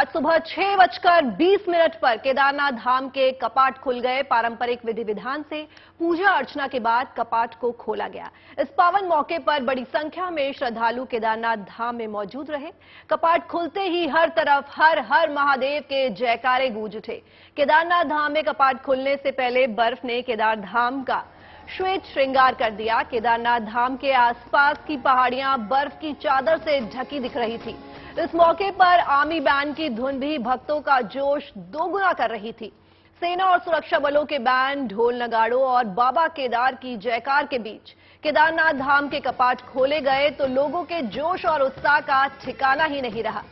आज सुबह 6:20 पर केदारनाथ धाम के कपाट खुल गए। पारंपरिक विधि विधान से पूजा अर्चना के बाद कपाट को खोला गया। इस पावन मौके पर बड़ी संख्या में श्रद्धालु केदारनाथ धाम में मौजूद रहे। कपाट खुलते ही हर तरफ हर हर महादेव के जयकारे गूंज उठे। केदारनाथ धाम में कपाट खुलने से पहले बर्फ ने केदार धाम का श्वेत श्रृंगार कर दिया। केदारनाथ धाम के आसपास की पहाड़ियां बर्फ की चादर से ढकी दिख रही थी। इस मौके पर आर्मी बैंड की धुन भी भक्तों का जोश दोगुना कर रही थी। सेना और सुरक्षा बलों के बैंड, ढोल नगाड़ों और बाबा केदार की जयकार के बीच केदारनाथ धाम के कपाट खोले गए तो लोगों के जोश और उत्साह का ठिकाना ही नहीं रहा।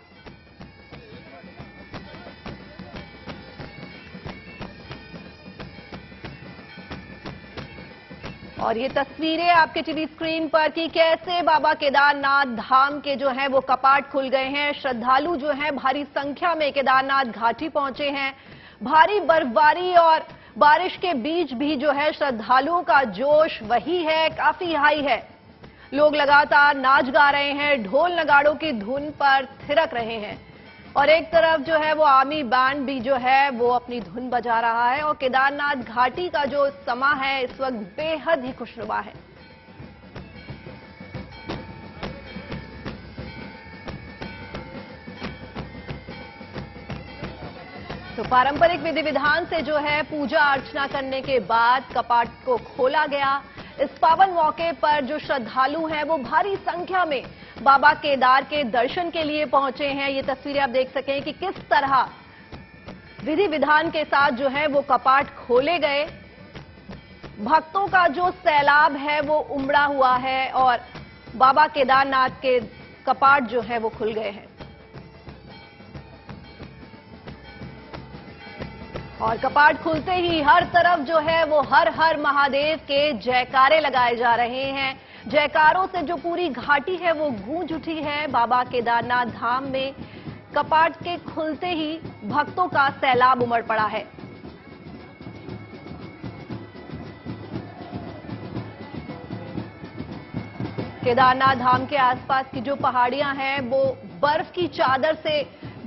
और ये तस्वीरें आपके टीवी स्क्रीन पर कि कैसे बाबा केदारनाथ धाम के जो हैं वो कपाट खुल गए हैं। श्रद्धालु जो हैं भारी संख्या में केदारनाथ घाटी पहुंचे हैं। भारी बर्फबारी और बारिश के बीच भी जो है श्रद्धालुओं का जोश वही है, काफी हाई है। लोग लगातार नाच गा रहे हैं, ढोल नगाड़ों की धुन पर थिरक रहे हैं और एक तरफ जो है वो आर्मी बैंड भी जो है वो अपनी धुन बजा रहा है। और केदारनाथ घाटी का जो समा है इस वक्त बेहद ही खुशनुमा है। तो पारंपरिक विधि विधान से जो है पूजा अर्चना करने के बाद कपाट को खोला गया। इस पावन मौके पर जो श्रद्धालु हैं वो भारी संख्या में बाबा केदार के दर्शन के लिए पहुंचे हैं। ये तस्वीरें आप देख सकें कि किस तरह विधि विधान के साथ जो है वो कपाट खोले गए। भक्तों का जो सैलाब है वो उमड़ा हुआ है और बाबा केदारनाथ के कपाट जो है वो खुल गए हैं। और कपाट खुलते ही हर तरफ जो है वो हर हर महादेव के जयकारे लगाए जा रहे हैं। जयकारों से जो पूरी घाटी है वो गूंज उठी है। बाबा केदारनाथ धाम में कपाट के खुलते ही भक्तों का सैलाब उमड़ पड़ा है। केदारनाथ धाम के आसपास की जो पहाड़ियां हैं वो बर्फ की चादर से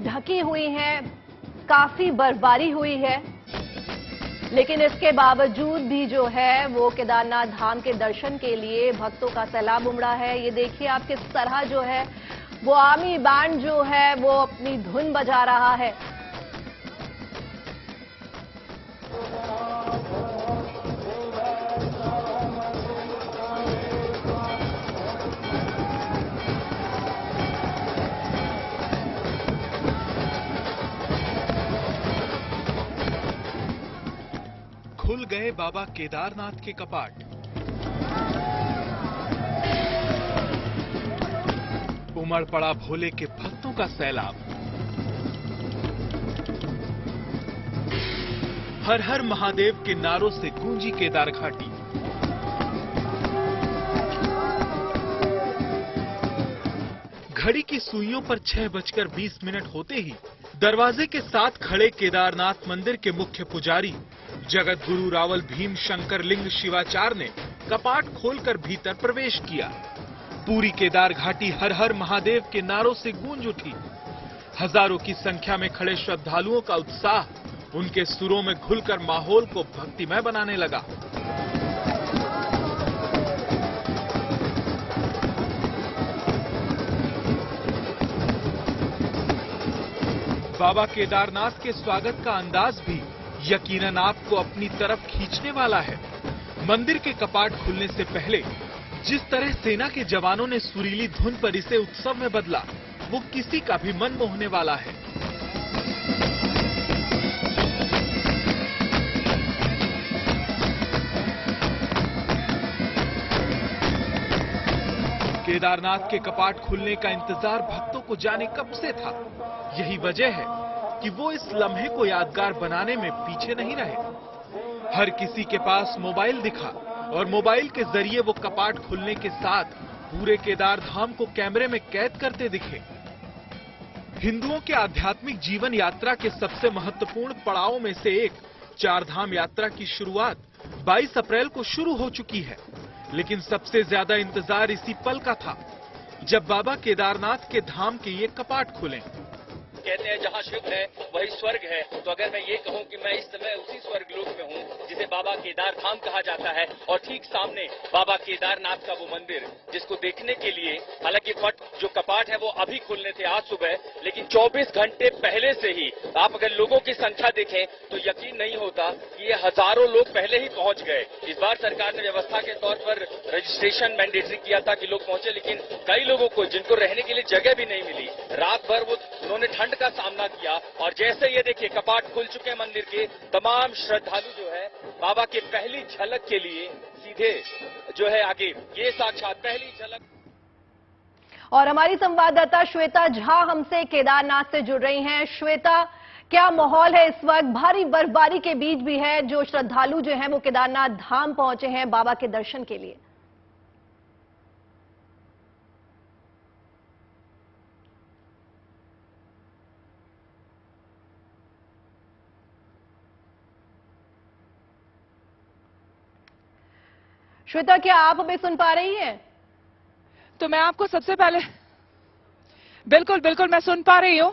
ढकी हुई हैं। काफी बर्फबारी हुई है लेकिन इसके बावजूद भी जो है वो केदारनाथ धाम के दर्शन के लिए भक्तों का सैलाब उमड़ा है। ये देखिए आप किस तरह जो है वो आर्मी बैंड जो है वो अपनी धुन बजा रहा है। खुल गए बाबा केदारनाथ के कपाट। उमड़ पड़ा भोले के भक्तों का सैलाब। हर हर महादेव के नारों से गूंजी केदार घाटी। घड़ी की सुइयों पर 6:20 होते ही दरवाजे के साथ खड़े केदारनाथ मंदिर के मुख्य पुजारी जगत गुरु रावल भीम शंकर लिंग शिवाचार्य ने कपाट खोलकर भीतर प्रवेश किया। पूरी केदार घाटी हर हर महादेव के नारों से गूंज उठी। हजारों की संख्या में खड़े श्रद्धालुओं का उत्साह उनके सुरों में घुलकर माहौल को भक्तिमय बनाने लगा। बाबा केदारनाथ के स्वागत का अंदाज भी यकीनन आपको अपनी तरफ खींचने वाला है। मंदिर के कपाट खुलने से पहले जिस तरह सेना के जवानों ने सुरीली धुन पर इसे उत्सव में बदला वो किसी का भी मन मोहने वाला है। केदारनाथ के कपाट खुलने का इंतजार भक्तों को जाने कब से था। यही वजह है कि वो इस लम्हे को यादगार बनाने में पीछे नहीं रहे। हर किसी के पास मोबाइल दिखा और मोबाइल के जरिए वो कपाट खुलने के साथ पूरे केदार धाम को कैमरे में कैद करते दिखे। हिंदुओं के आध्यात्मिक जीवन यात्रा के सबसे महत्वपूर्ण पड़ावों में से एक चार धाम यात्रा की शुरुआत 22 अप्रैल को शुरू हो चुकी है। लेकिन सबसे ज्यादा इंतजार इसी पल का था जब बाबा केदारनाथ के धाम के ये कपाट खुले। कहते हैं जहां शिव है वही स्वर्ग है, तो अगर मैं ये कहूं कि मैं इस समय उसी स्वर्ग लोक में हूं जिसे बाबा केदार धाम कहा जाता है, और ठीक सामने बाबा केदारनाथ का वो मंदिर जिसको देखने के लिए हालांकि जो कपाट है वो अभी खुलने थे आज सुबह, लेकिन 24 घंटे पहले से ही आप अगर लोगों की संख्या देखें तो यकीन नहीं होता कि ये हजारों लोग पहले ही पहुंच गए। इस बार सरकार ने व्यवस्था के तौर पर रजिस्ट्रेशन मैंडेटरी किया था कि लोग पहुंचे, लेकिन कई लोगों को जिनको रहने के लिए जगह भी नहीं मिली, रात भर उन्होंने ठंड का सामना किया। और जैसे ये देखिए कपाट खुल चुके मंदिर के, तमाम श्रद्धालु जो है बाबा के पहली झलक के लिए सीधे जो है आगे, ये साक्षात पहली झलक। और हमारी संवाददाता श्वेता झा हमसे केदारनाथ से जुड़ रही हैं। श्वेता, क्या माहौल है इस वक्त? भारी बर्फबारी के बीच भी है जो श्रद्धालु जो हैं वो केदारनाथ धाम पहुंचे हैं बाबा के दर्शन के लिए। श्वेता, क्या आप हमें सुन पा रही हैं? तो मैं आपको सबसे पहले बिल्कुल मैं सुन पा रही हूं।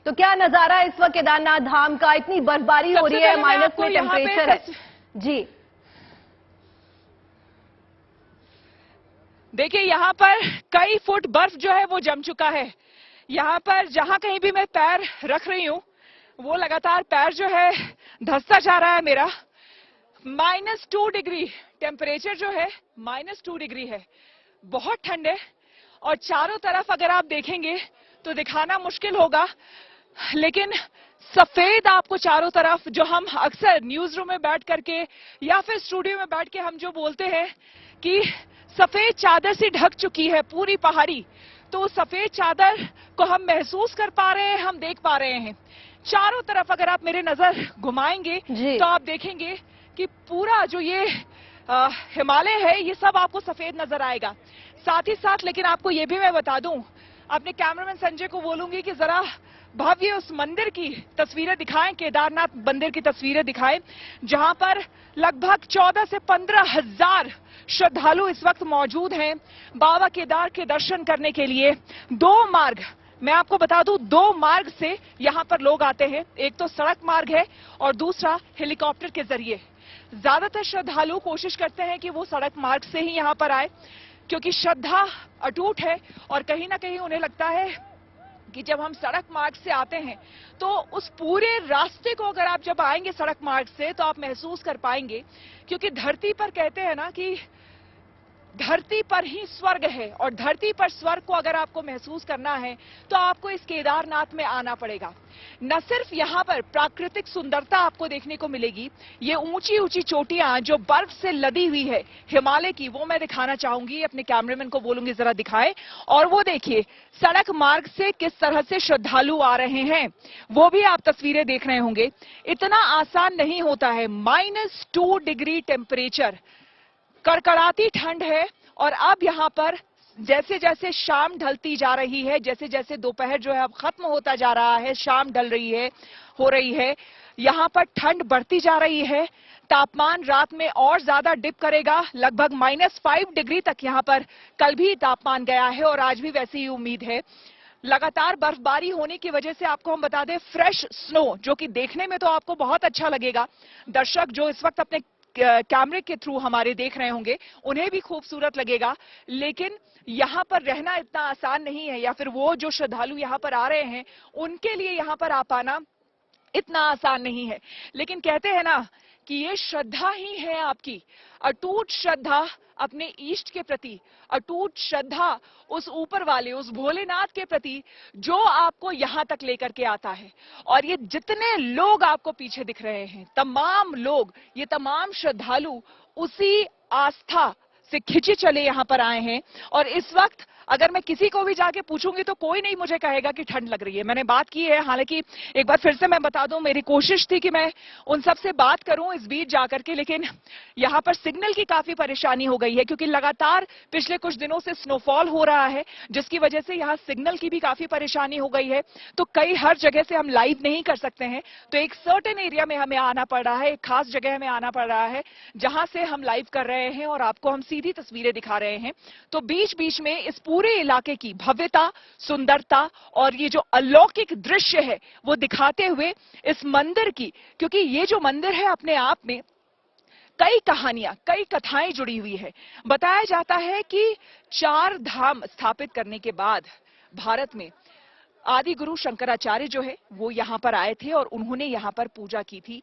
तो क्या नजारा इस वक्त केदारनाथ धाम का? इतनी बर्फबारी हो रही है, माइनस में टेम्परेचर है जी। देखिए यहां पर कई फुट बर्फ जो है वो जम चुका है। यहां पर जहां कहीं भी मैं पैर रख रही हूं वो लगातार पैर जो है धंसता जा रहा है मेरा। -2 डिग्री टेम्परेचर जो है, -2 डिग्री है, बहुत ठंड है। और चारों तरफ अगर आप देखेंगे तो दिखाना मुश्किल होगा, लेकिन सफेद आपको चारों तरफ, जो हम अक्सर न्यूज रूम में बैठ करके या फिर स्टूडियो में बैठ के हम जो बोलते हैं कि सफेद चादर से ढक चुकी है पूरी पहाड़ी, तो उस सफेद चादर को हम महसूस कर पा रहे हैं, हम देख पा रहे हैं। चारों तरफ अगर आप मेरे नजर घुमाएंगे तो आप देखेंगे कि पूरा जो ये हिमालय है ये सब आपको सफेद नजर आएगा। साथ ही साथ लेकिन आपको ये भी मैं बता दूं, अपने कैमरामैन संजय को बोलूंगी कि जरा भव्य उस मंदिर की तस्वीरें दिखाएं, केदारनाथ मंदिर की तस्वीरें दिखाएं, जहां पर लगभग 14 से 15 हजार श्रद्धालु इस वक्त मौजूद हैं बाबा केदार के दर्शन करने के लिए। 2 मार्ग, मैं आपको बता दूं, 2 मार्ग से यहां पर लोग आते हैं। एक तो सड़क मार्ग है और दूसरा हेलीकॉप्टर के जरिए। ज्यादातर श्रद्धालु कोशिश करते हैं कि वो सड़क मार्ग से ही यहां पर आए, क्योंकि श्रद्धा अटूट है और कहीं ना कहीं उन्हें लगता है कि जब हम सड़क मार्ग से आते हैं तो उस पूरे रास्ते को अगर आप जब आएंगे सड़क मार्ग से तो आप महसूस कर पाएंगे, क्योंकि धरती पर कहते हैं ना कि धरती पर ही स्वर्ग है, और धरती पर स्वर्ग को अगर आपको महसूस करना है तो आपको इस केदारनाथ में आना पड़ेगा। न सिर्फ यहाँ पर प्राकृतिक सुंदरता आपको देखने को मिलेगी, ये ऊंची ऊंची चोटियां जो बर्फ से लदी हुई है हिमालय की, वो मैं दिखाना चाहूंगी, अपने कैमरामैन को बोलूंगी जरा दिखाए। और वो देखिए सड़क मार्ग से किस तरह से श्रद्धालु आ रहे हैं, वो भी आप तस्वीरें देख रहे होंगे। इतना आसान नहीं होता है। -2 डिग्री टेम्परेचर, कड़कड़ाती ठंड है। और अब यहां पर जैसे जैसे शाम ढलती जा रही है, जैसे जैसे दोपहर जो है अब खत्म होता जा रहा है, शाम ढल रही है, हो रही है, यहां पर ठंड बढ़ती जा रही है। तापमान रात में और ज्यादा डिप करेगा, लगभग -5 डिग्री तक यहां पर कल भी तापमान गया है और आज भी वैसी ही उम्मीद है। लगातार बर्फबारी होने की वजह से आपको हम बता दें, फ्रेश स्नो, जो कि देखने में तो आपको बहुत अच्छा लगेगा, दर्शक जो इस वक्त अपने कैमरे के थ्रू हमारे देख रहे होंगे उन्हें भी खूबसूरत लगेगा, लेकिन यहां पर रहना इतना आसान नहीं है, या फिर वो जो श्रद्धालु यहां पर आ रहे हैं उनके लिए यहां पर आ पाना इतना आसान नहीं है। लेकिन कहते हैं ना कि ये श्रद्धा ही है आपकी, अटूट श्रद्धा अपने ईष्ट के प्रति, अटूट श्रद्धा उस ऊपर वाले, उस भोलेनाथ के प्रति जो आपको यहां तक लेकर के आता है। और ये जितने लोग आपको पीछे दिख रहे हैं, तमाम लोग, ये तमाम श्रद्धालु उसी आस्था से खिंचे चले यहां पर आए हैं। और इस वक्त अगर मैं किसी को भी जाके पूछूंगी तो कोई नहीं मुझे कहेगा कि ठंड लग रही है। मैंने बात की है, हालांकि एक बार फिर से मैं बता दूं, मेरी कोशिश थी कि मैं उन सब से बात करूं इस बीच जाकर के, लेकिन यहां पर सिग्नल की काफी परेशानी हो गई है, क्योंकि लगातार पिछले कुछ दिनों से स्नोफॉल हो रहा है, जिसकी वजह से यहां सिग्नल की भी काफी परेशानी हो गई है। तो कई हर जगह से हम लाइव नहीं कर सकते हैं, तो एक सर्टेन एरिया में हमें आना पड़ रहा है, एक खास जगह में आना पड़ रहा है जहां से हम लाइव कर रहे हैं और आपको हम सीधी तस्वीरें दिखा रहे हैं। तो बीच बीच में इस पूरे इलाके की भव्यता, सुंदरता और ये जो अलौकिक दृश्य है वो दिखाते हुए इस मंदिर की, क्योंकि ये जो मंदिर है अपने आप में कई कहानियां, कई कथाएं जुड़ी हुई है। बताया जाता है कि 4 धाम स्थापित करने के बाद भारत में आदि गुरु शंकराचार्य जो है वो यहां पर आए थे और उन्होंने यहां पर पूजा की थी।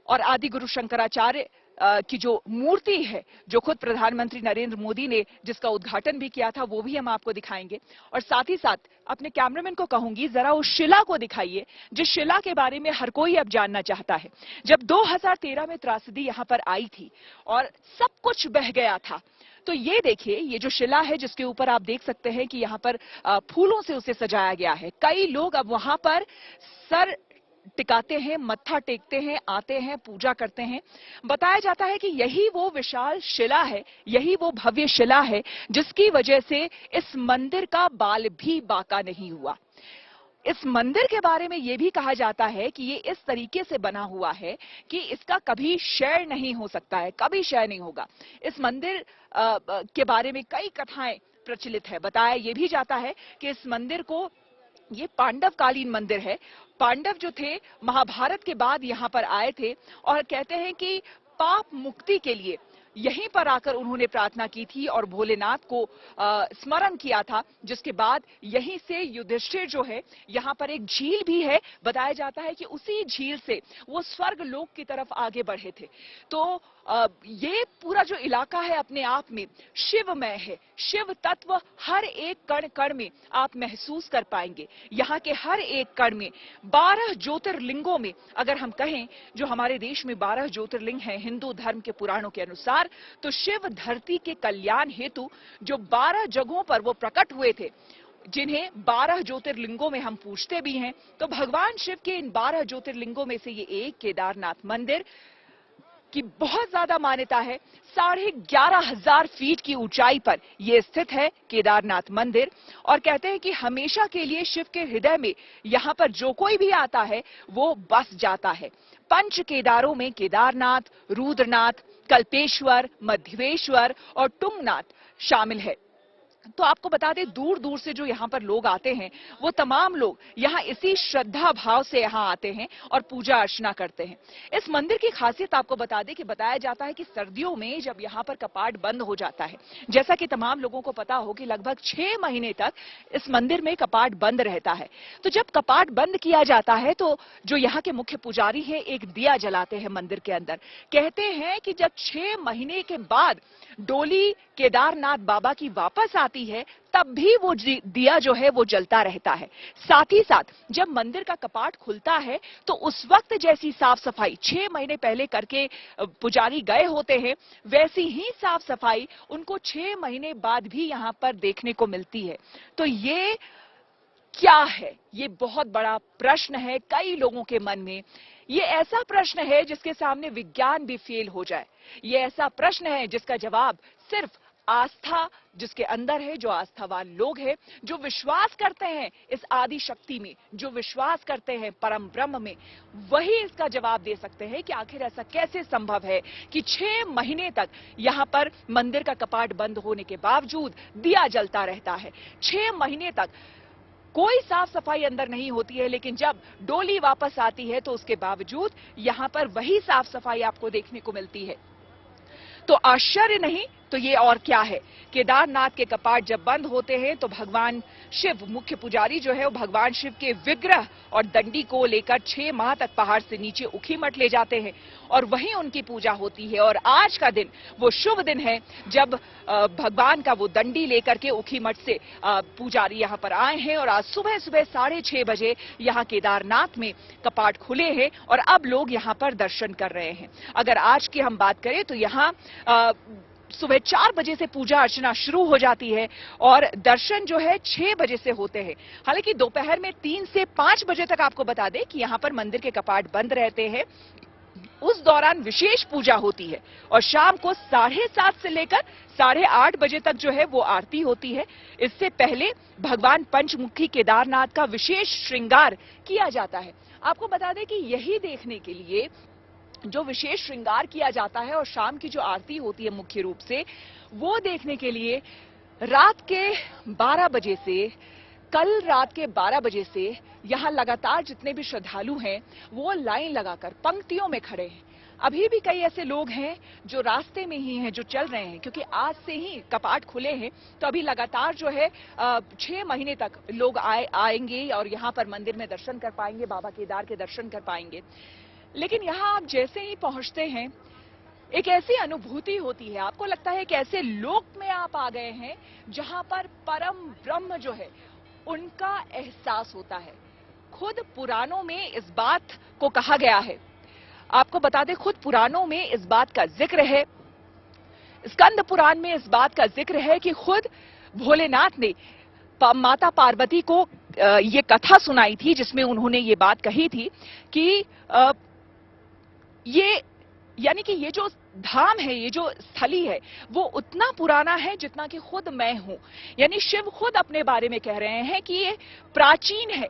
और आदि गुरु शंकराचार्य की जो मूर्ति है, जो खुद प्रधानमंत्री नरेंद्र मोदी ने जिसका उद्घाटन भी किया था, वो भी हम आपको दिखाएंगे। और साथ ही साथ अपने कैमरामैन को कहूंगी जरा उस शिला को दिखाइए, जिस शिला के बारे में हर कोई अब जानना चाहता है। जब 2013 में त्रासदी यहां पर आई थी और सब कुछ बह गया था, तो ये देखिए, ये जो शिला है जिसके ऊपर आप देख सकते हैं कि यहां पर फूलों से उसे सजाया गया है। कई लोग अब वहां पर सर टिकाते हैं, मत्था टेकते हैं, आते हैं, पूजा करते हैं। बताया जाता है कि यही वो विशाल शिला है, यही वो भव्य शिला है जिसकी वजह से इस मंदिर का बाल भी बाका नहीं हुआ। इस मंदिर के बारे में यह भी कहा जाता है कि ये इस तरीके से बना हुआ है कि इसका कभी क्षय नहीं हो सकता है, कभी क्षय नहीं होगा। इस मंदिर के बारे में कई कथाएं प्रचलित है। बताया यह भी जाता है कि इस मंदिर को, ये पांडवकालीन मंदिर है। पांडव जो थे महाभारत के बाद यहां पर आए थे और कहते हैं कि पाप मुक्ति के लिए यहीं पर आकर उन्होंने प्रार्थना की थी और भोलेनाथ को स्मरण किया था, जिसके बाद यहीं से युधिष्ठिर जो है, यहां पर एक झील भी है, बताया जाता है कि उसी झील से वो स्वर्ग लोक की तरफ आगे बढ़े थे। तो ये पूरा जो इलाका है अपने आप में शिवमय है। शिव तत्व हर एक कण कण में आप महसूस कर पाएंगे। यहाँ के हर एक कण में 12 ज्योतिर्लिंगों में, अगर हम कहें जो हमारे देश में 12 ज्योतिर्लिंग हैं हिंदू धर्म के पुराणों के अनुसार, तो शिव धरती के कल्याण हेतु जो 12 जगहों पर वो प्रकट हुए थे, जिन्हें 12 ज्योतिर्लिंगों में हम पूजते भी हैं, तो भगवान शिव के इन 12 ज्योतिर्लिंगों में से ये एक केदारनाथ मंदिर की बहुत ज्यादा मान्यता है। 11,500 फीट की ऊंचाई पर यह स्थित है केदारनाथ मंदिर। और कहते हैं कि हमेशा के लिए शिव के हृदय में यहां पर जो कोई भी आता है वो बस जाता है। पंच केदारों में केदारनाथ, रुद्रनाथ, कल्पेश्वर, मध्यवेश्वर और तुंगनाथ शामिल है। तो आपको बता दें, दूर दूर से जो यहाँ पर लोग आते हैं वो तमाम लोग यहाँ इसी श्रद्धा भाव से यहाँ आते हैं और पूजा अर्चना करते हैं। इस मंदिर की खासियत आपको बता दें कि बताया जाता है कि सर्दियों में जब यहाँ पर कपाट बंद हो जाता है, जैसा कि तमाम लोगों को पता हो कि लगभग 6 महीने तक इस मंदिर में कपाट बंद रहता है। तो जब कपाट बंद किया जाता है तो जो यहाँ के मुख्य पुजारी है एक दिया जलाते हैं मंदिर के अंदर। कहते हैं कि जब 6 महीने के बाद डोली केदारनाथ बाबा की वापस आती है तब भी वो दिया जो है वो जलता रहता है। साथ ही साथ जब मंदिर का कपाट खुलता है तो उस वक्त जैसी साफ सफाई 6 महीने पहले करके पुजारी गए होते हैं, वैसी ही साफ सफाई उनको 6 महीने बाद भी यहां पर देखने को मिलती है। तो ये क्या है? ये बहुत बड़ा प्रश्न है कई लोगों के मन में। ये ऐसा प्रश्न है जिसके सामने विज्ञान भी फेल हो जाए। ये ऐसा प्रश्न है जिसका जवाब सिर्फ आस्था जिसके अंदर है, जो आस्थावान लोग हैं, जो विश्वास करते हैं इस आदि शक्ति में, जो विश्वास करते हैं परम ब्रह्म में, वही इसका जवाब दे सकते हैं कि आखिर ऐसा कैसे संभव है कि 6 महीने तक यहां पर मंदिर का कपाट बंद होने के बावजूद दिया जलता रहता है। 6 महीने तक कोई साफ सफाई अंदर नहीं होती है, लेकिन जब डोली वापस आती है तो उसके बावजूद यहां पर वही साफ सफाई आपको देखने को मिलती है। तो आश्चर्य नहीं तो ये और क्या है? केदारनाथ के कपाट जब बंद होते हैं तो भगवान शिव, मुख्य पुजारी जो है वो भगवान शिव के विग्रह और दंडी को लेकर 6 माह तक पहाड़ से नीचे ऊखीमठ ले जाते हैं और वहीं उनकी पूजा होती है। और आज का दिन वो शुभ दिन है जब भगवान का वो दंडी लेकर के ऊखीमठ से पुजारी यहाँ पर आए हैं और आज सुबह सुबह 6:30 बजे यहाँ केदारनाथ में कपाट खुले हैं और अब लोग यहाँ पर दर्शन कर रहे हैं। अगर आज की हम बात करें तो यहाँ सुबह 4 बजे से पूजा अर्चना शुरू हो जाती है और दर्शन जो है 6 बजे से होते हैं। हालांकि दोपहर में 3 से 5 बजे तक आपको बता दें कि यहाँ पर मंदिर के कपाट बंद रहते हैं। उस दौरान विशेष पूजा होती है और शाम को 7:30 से लेकर 8:30 बजे तक जो है वो आरती होती है। इससे पहले भगवान पंचमुखी केदारनाथ का विशेष श्रृंगार किया जाता है। आपको बता दें कि यही देखने के लिए जो विशेष श्रृंगार किया जाता है और शाम की जो आरती होती है मुख्य रूप से, वो देखने के लिए रात के 12 बजे से, कल रात के 12 बजे से यहां लगातार जितने भी श्रद्धालु हैं वो लाइन लगाकर पंक्तियों में खड़े हैं। अभी भी कई ऐसे लोग हैं जो रास्ते में ही हैं, जो चल रहे हैं, क्योंकि आज से ही कपाट खुले हैं। तो अभी लगातार जो है 6 महीने तक लोग आएंगे और यहां पर मंदिर में दर्शन कर पाएंगे, बाबा केदार के दर्शन कर पाएंगे। लेकिन यहां आप जैसे ही पहुंचते हैं एक ऐसी अनुभूति होती है, आपको लगता है कि ऐसे लोक में आप आ गए हैं जहां पर परम ब्रह्म जो है उनका एहसास होता है। खुद पुराणों में इस बात को कहा गया है, आपको बता दें, खुद पुराणों में इस बात का जिक्र है, स्कंद पुराण में इस बात का जिक्र है कि खुद भोलेनाथ ने माता पार्वती को ये कथा सुनाई थी जिसमें उन्होंने ये बात कही थी कि ये यानी कि ये जो धाम है, ये जो स्थली है, वो उतना पुराना है जितना कि खुद मैं हूं। यानी शिव खुद अपने बारे में कह रहे हैं कि ये प्राचीन है,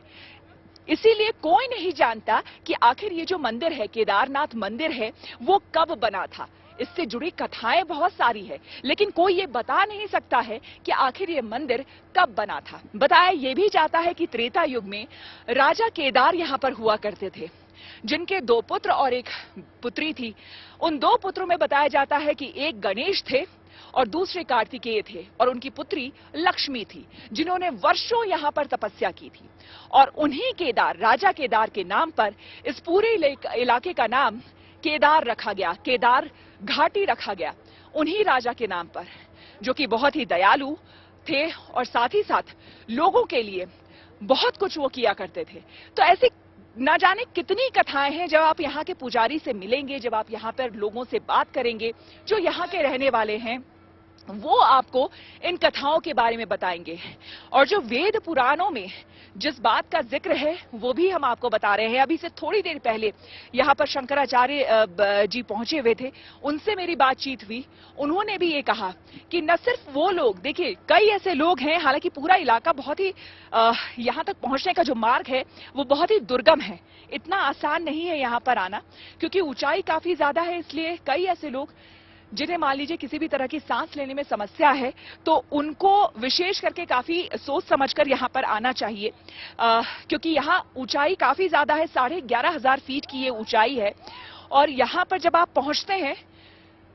इसीलिए कोई नहीं जानता कि आखिर ये जो मंदिर है, केदारनाथ मंदिर है, वो कब बना था। इससे जुड़ी कथाएं बहुत सारी है, लेकिन कोई ये बता नहीं सकता है कि आखिर ये मंदिर कब बना था। बताया ये भी जाता है कि त्रेता युग में राजा केदार यहां पर हुआ करते थे, जिनके 2 पुत्र और 1 पुत्री थी। उन 2 पुत्रों में बताया जाता है कि एक गणेश थे और दूसरे कार्तिकेय थे, और उनकी पुत्री लक्ष्मी थी, जिन्होंने वर्षों यहां पर तपस्या की थी। और उन्हीं केदार, राजा केदार के नाम पर इस पूरे इलाके का नाम केदार रखा गया, केदार घाटी रखा गया उन्हीं राजा के नाम पर, जो कि बहुत ही दयालु थे और साथ ही साथ लोगों के लिए बहुत कुछ वो किया करते थे। तो ऐसी ना जाने कितनी कथाएं हैं। जब आप यहाँ के पुजारी से मिलेंगे, जब आप यहाँ पर लोगों से बात करेंगे जो यहाँ के रहने वाले हैं, वो आपको इन कथाओं के बारे में बताएंगे। और जो वेद पुराणों में जिस बात का जिक्र है वो भी हम आपको बता रहे हैं। अभी से थोड़ी देर पहले यहाँ पर शंकराचार्य जी पहुंचे हुए थे, उनसे मेरी बातचीत हुई। उन्होंने भी ये कहा कि न सिर्फ वो लोग, देखिए कई ऐसे लोग हैं, हालांकि पूरा इलाका बहुत ही यहाँ तक पहुंचने का जो मार्ग है वो बहुत ही दुर्गम है, इतना आसान नहीं है यहाँ पर आना, क्योंकि ऊंचाई काफी ज्यादा है। इसलिए कई ऐसे लोग जिन्हें मान लीजिए किसी भी तरह की सांस लेने में समस्या है, तो उनको विशेष करके काफी सोच समझकर यहाँ पर आना चाहिए, क्योंकि यहाँ ऊंचाई काफी ज्यादा है, 11,500 फीट की ये ऊंचाई है। और यहाँ पर जब आप पहुंचते हैं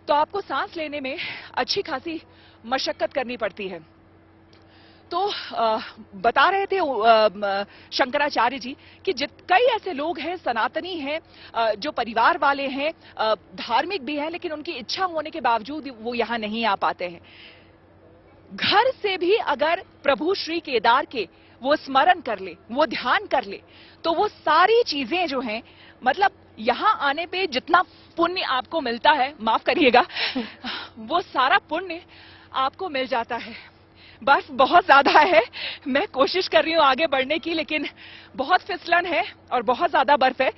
तो आपको सांस लेने में अच्छी खासी मशक्कत करनी पड़ती है। तो बता रहे थे शंकराचार्य जी कि कई ऐसे लोग हैं, सनातनी हैं, जो परिवार वाले हैं, धार्मिक भी हैं, लेकिन उनकी इच्छा होने के बावजूद वो यहाँ नहीं आ पाते हैं। घर से भी अगर प्रभु श्री केदार के वो स्मरण कर ले, वो ध्यान कर ले, तो वो सारी चीजें जो हैं, मतलब यहाँ आने पे जितना पुण्य आपको मिलता है, माफ करिएगा, वो सारा पुण्य आपको मिल जाता है। बर्फ बहुत ज्यादा है, मैं कोशिश कर रही हूँ आगे बढ़ने की, लेकिन बहुत फिसलन है और बहुत ज्यादा बर्फ है।